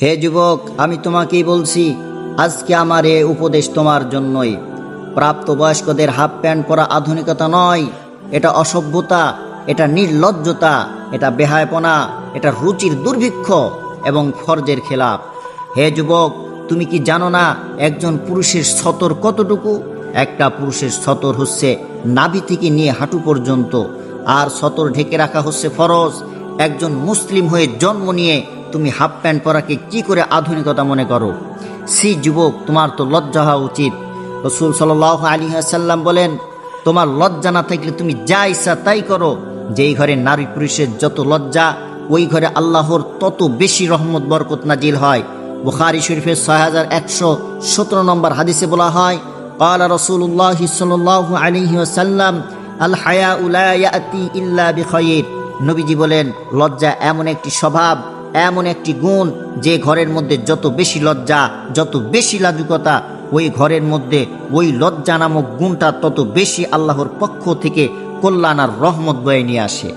হে যুবক, আমি তোমাকেই বলছি, আজকে আমার এ উপদেশ তোমার জন্যই। প্রাপ্তবয়স্কদের হাফ প্যান্ট পরা আধুনিকতা নয়, এটা অসভ্যতা, এটা নির্লজ্জতা, এটা বেহায়াপনা, এটা রুচির দুর্ভিক্ষ এবং ফরজের খেলাপ। হে যুবক, তুমি কি জানো না একজন পুরুষের সতর কতটুকু? একটা পুরুষের সতর হচ্ছে নাভি থেকে নিয়ে হাঁটু পর্যন্ত, আর সতর ঢেকে রাখা হচ্ছে ফরজ। একজন মুসলিম হয়ে জন্ম নিয়ে তুমি হাফ প্যান্ট পরাকে কি করে আধুনিকতা মনে করো? সি যুবক, তোমার তো লজ্জা হওয়া উচিত। রাসূল সাল্লাল্লাহু আলাইহি ওয়াসাল্লাম বলেন, তোমার লজ্জা না থাকলে তুমি যা ইচ্ছা তাই করো। যেই ঘরে নারী পুরুষের যত লজ্জা, ওই ঘরে আল্লাহর তত বেশি রহমত বরকত নাজিল হয়। বুখারী শরীফের 6117 নম্বর হাদিসে বলা হয়, ক্বালা রাসূলুল্লাহ সাল্লাল্লাহু আলাইহি ওয়াসাল্লাম, আল হায়াউ লা ইয়াতি ইল্লা বিখাইর। নবীজি বলেন, লজ্জা এমন একটি স্বভাব, এমন একটি গুণ, যে ঘরের মধ্যে যত বেশি লজ্জা, যত বেশি লাজুকতা, ওই ঘরের মধ্যে ওই লজ্জা নামক গুণটা তত বেশি আল্লাহর পক্ষ থেকে কল্যাণ আর রহমত বয়ে নিয়ে আসে।